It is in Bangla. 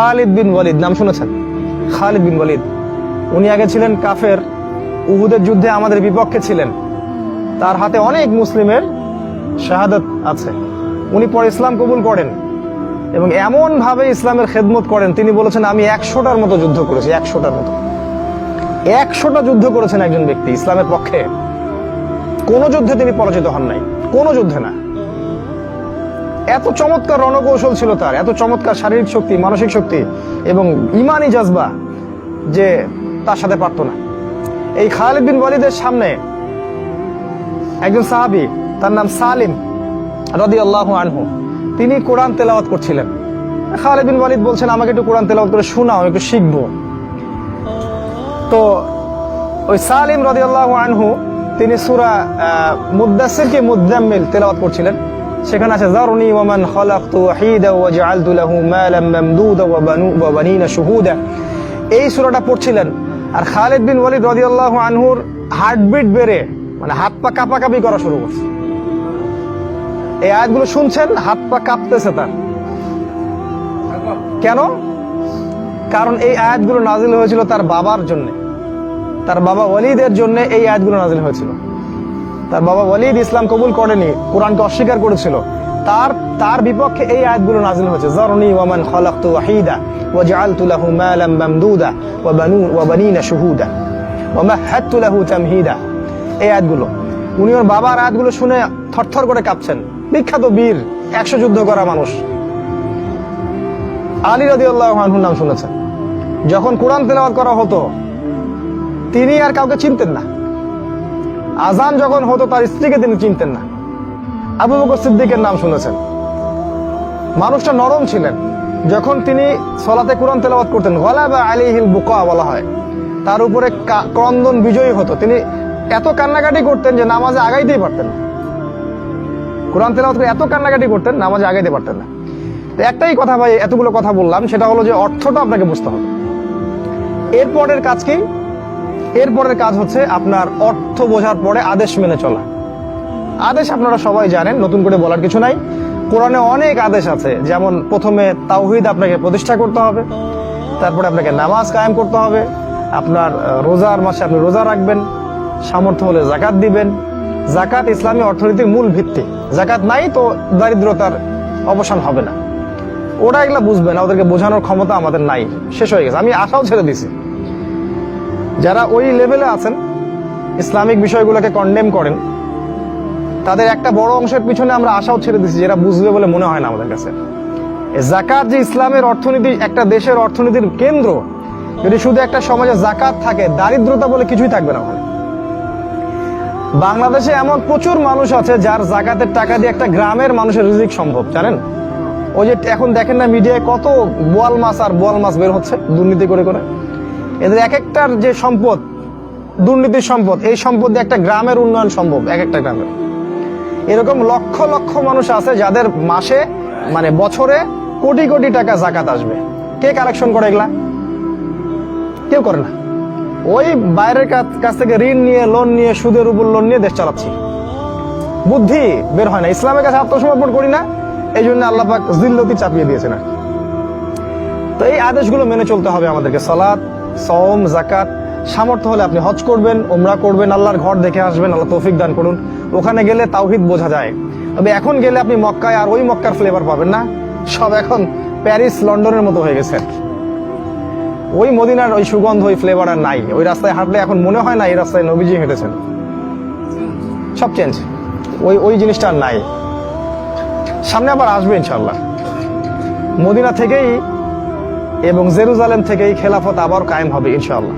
খালিদ বিন ওয়ালিদ নাম শুনেছেন? খালিদ বিন ওয়ালিদ, উনি আগে ছিলেন কাফের, উহুদের যুদ্ধে আমাদের বিপক্ষে ছিলেন, তার হাতে অনেক মুসলিমের শাহাদাত আছে। উনি পরে ইসলাম কবুল করেন এবং এমন ভাবে ইসলামের খেদমত করেন, তিনি বলেছেন আমি 100টার মতো যুদ্ধ করেছি। 100টার মতো, 100টা যুদ্ধ করেছেন একজন ব্যক্তি ইসলামের পক্ষে। কোন যুদ্ধে তিনি পরাজিত হন নাই, কোন যুদ্ধে না। এত চমৎকার রণকৌশল ছিল তার, এত চমৎকার শারীরিক শক্তি, মানসিক শক্তি এবং ইমানি জজবা যে তার সাথে পারত না। এই খালিদ বিন ওয়ালিদের সামনে একজন সাহাবী, তার নাম সালিম রাদিয়াল্লাহু আনহু, তিনি কোরআন তেলাওয়াত করছিলেন। খালিদ বিন ওয়ালিদ বলছেন আমাকে একটু কোরআন তেলাওয়াত করে শোনাও, একটু শিখবো। তো ওই সালিম রাদিয়াল্লাহু আনহু তিনি সূরা মুদ্দাসসির কে মুদ্দাম্মিল তেলাওয়াত করছিলেন। সেখানে আছে যারনি ওয়া মান খালাকতু ওয়াহিদা ওয়া জাআলতু লাহু মালাম মামদুদা ওয়া বানিনা শুহুদা, এই সূরাটা পড়ছিলেন। আর খালিদ বিন ওয়ালিদ রাদিয়াল্লাহু আনহুর হার্টবিট বেড়ে মানে হাত পা কাঁপাকাঁপি করা শুরু করছে। এই আয়াতগুলো শুনছেন, হাত পা কাঁপতেছে তার। কেন? কারণ এই আয়াতগুলো নাজিল হয়েছিল তার বাবার জন্য, তার বাবা ওয়ালিদের জন্য এই আয়াতগুলো নাজিল হয়েছিল। তার বাবা ওয়ালিদ ইসলাম কবুল করেনি, কোরআনকে অস্বীকার করেছিল, তার বিপক্ষে এই আয়াতগুলো নাজিল হয়েছে। যারনি ওয়া মান খালাকতু ওয়াহিদা ওয়া জাআলতু লাহু মালাম মামদুদা ওয়া বানিনা শুহুদা ওয়া মাহাদতু লাহু তামহিদা, এই আয়াতগুলো। উনি ওর বাবার আয়াতগুলো শুনে থরথর করে কাঁপছেন। বিখ্যাত বীর, 100 যুদ্ধ করা মানুষ। আলী রাদিয়াল্লাহু আনহুর নাম শুনেছেন? যখন কোরআন তেলাওয়াত করা হতো তিনি আর কাউকে চিনতেন না। আজান যখন হতো তার স্ত্রীকে তিনি চিনতেন না। আবু বকর সিদ্দিকের নাম শুনেছেন? মানুষটা নরম ছিলেন। যখন তিনি সালাতে কোরআন তেলাওয়াত করতেন, গালাবা আলাইহিল বুকা বলা হয়, তার উপরে ক্রন্দন বিজয়ী হতো। তিনি এত কান্নাকাটি করতেন যে নামাজে আগাইতেই পারতেন না। কোরআন তেলাওয়াত করে এত কান্নাকাটি করতেন, নামাজে আগাইতে পারতেন না। তো একটাই কথা ভাই, এতগুলো কথা বললাম, সেটা হলো যে অর্থটা আপনাকে বুঝতে হবে। এরপরের কাজ কি? এরপরের কাজ হচ্ছে আপনার অর্থ বোঝার পরে আদেশ মেনে চলা। আদেশ আপনারা সবাই জানেন, নতুন করে বলার কিছু নাই। কোরআনে অনেক আদেশ আছে, যেমন প্রথমে তাওহীদ আপনাকে প্রতিষ্ঠা করতে হবে, তারপরে আপনাকে নামাজ কায়েম করতে হবে, আপনার রোজার মাসে আপনি রোজা রাখবেন, সামর্থ্য হলে জাকাত দিবেন। জাকাত ইসলামী অর্থনীতির মূল ভিত্তি। জাকাত নাই তো দারিদ্রতার অবসান হবে না। ওরা এগুলা বুঝবে না, ওদেরকে বোঝানোর ক্ষমতা আমাদের নাই, শেষ হয়ে গেছে। আমি আশাও ছেড়ে দিছি। যারা ওই লেভেলে আছেন, ইসলামিক বিষয়গুলোকে কন্ডেম করেন, তাদের একটা বড় অংশের পিছনে আমরা আশাও ছেড়ে দিচ্ছি, যেটা বুঝবে বলে মনে হয় না আমাদের কাছে। জাকাত যে ইসলামের অর্থনীতি, একটা দেশের অর্থনীতির কেন্দ্র, যদি শুধু একটা সমাজে জাকাত থাকে, দারিদ্রতা বলে কিছুই থাকবে না ওখানে। বাংলাদেশে এমন প্রচুর মানুষ আছে যার জাকাতের টাকা দিয়ে একটা গ্রামের মানুষের রিজিক সম্ভব, জানেন? ওই যে এখন দেখেন না মিডিয়ায় কত বোয়াল মাছ আর বোয়াল মাছ বের হচ্ছে দুর্নীতি করে করে। এদের এক একটার যে সম্পদ, দুর্নীতির সম্পদ, এই সম্পদ দিয়ে একটা গ্রামের উন্নয়ন সম্ভব, এক একটা গ্রামের। এরকম লক্ষ লক্ষ মানুষ আছে যাদের মাসে মানে বছরে কোটি কোটি টাকা জাকাত আসবে। কে কালেকশন করে এগুলা? কেউ করে না। ওই বাইরের কাছ থেকে ঋণ নিয়ে, লোন নিয়ে, সুদের উপর লোন নিয়ে দেশ চালাচ্ছি। বুদ্ধি বের হয় না, ইসলামের কাছে আত্মসমর্পণ করি না, এই জন্য আল্লাহ পাক জিল্লতি চাপিয়ে দিয়েছেন। তো এই আদেশগুলো মেনে চলতে হবে আমাদেরকে। সালাত, সওম, যাকাত, সামর্থ্য হলে আপনি হজ করবেন, উমরা করবেন, আল্লাহর ঘর দেখে আসবেন, আল্লাহ তৌফিক দান করুন। ওখানে গেলে তাওহীদ বোঝা যায়। তবে এখন গেলে আপনি মক্কায় আর ওই মক্কার ফ্লেভার পাবেন না। সব এখন প্যারিস, লন্ডনের মতো হয়ে গেছে। ওই মদিনার ওই সুগন্ধ, ওই ফ্লেভার আর নাই। ওই রাস্তায় হাঁটলে এখন মনে হয় না এই রাস্তায় নবীজি হেঁটেছেন। সব চেঞ্জ, ওই জিনিসটা আর নাই। সামনে আবার আসবে ইনশাআল্লাহ। মদিনা থেকেই এবং জেরুজালেম থেকেই খেলাফত আবার কায়েম হবে ইনশাআল্লাহ।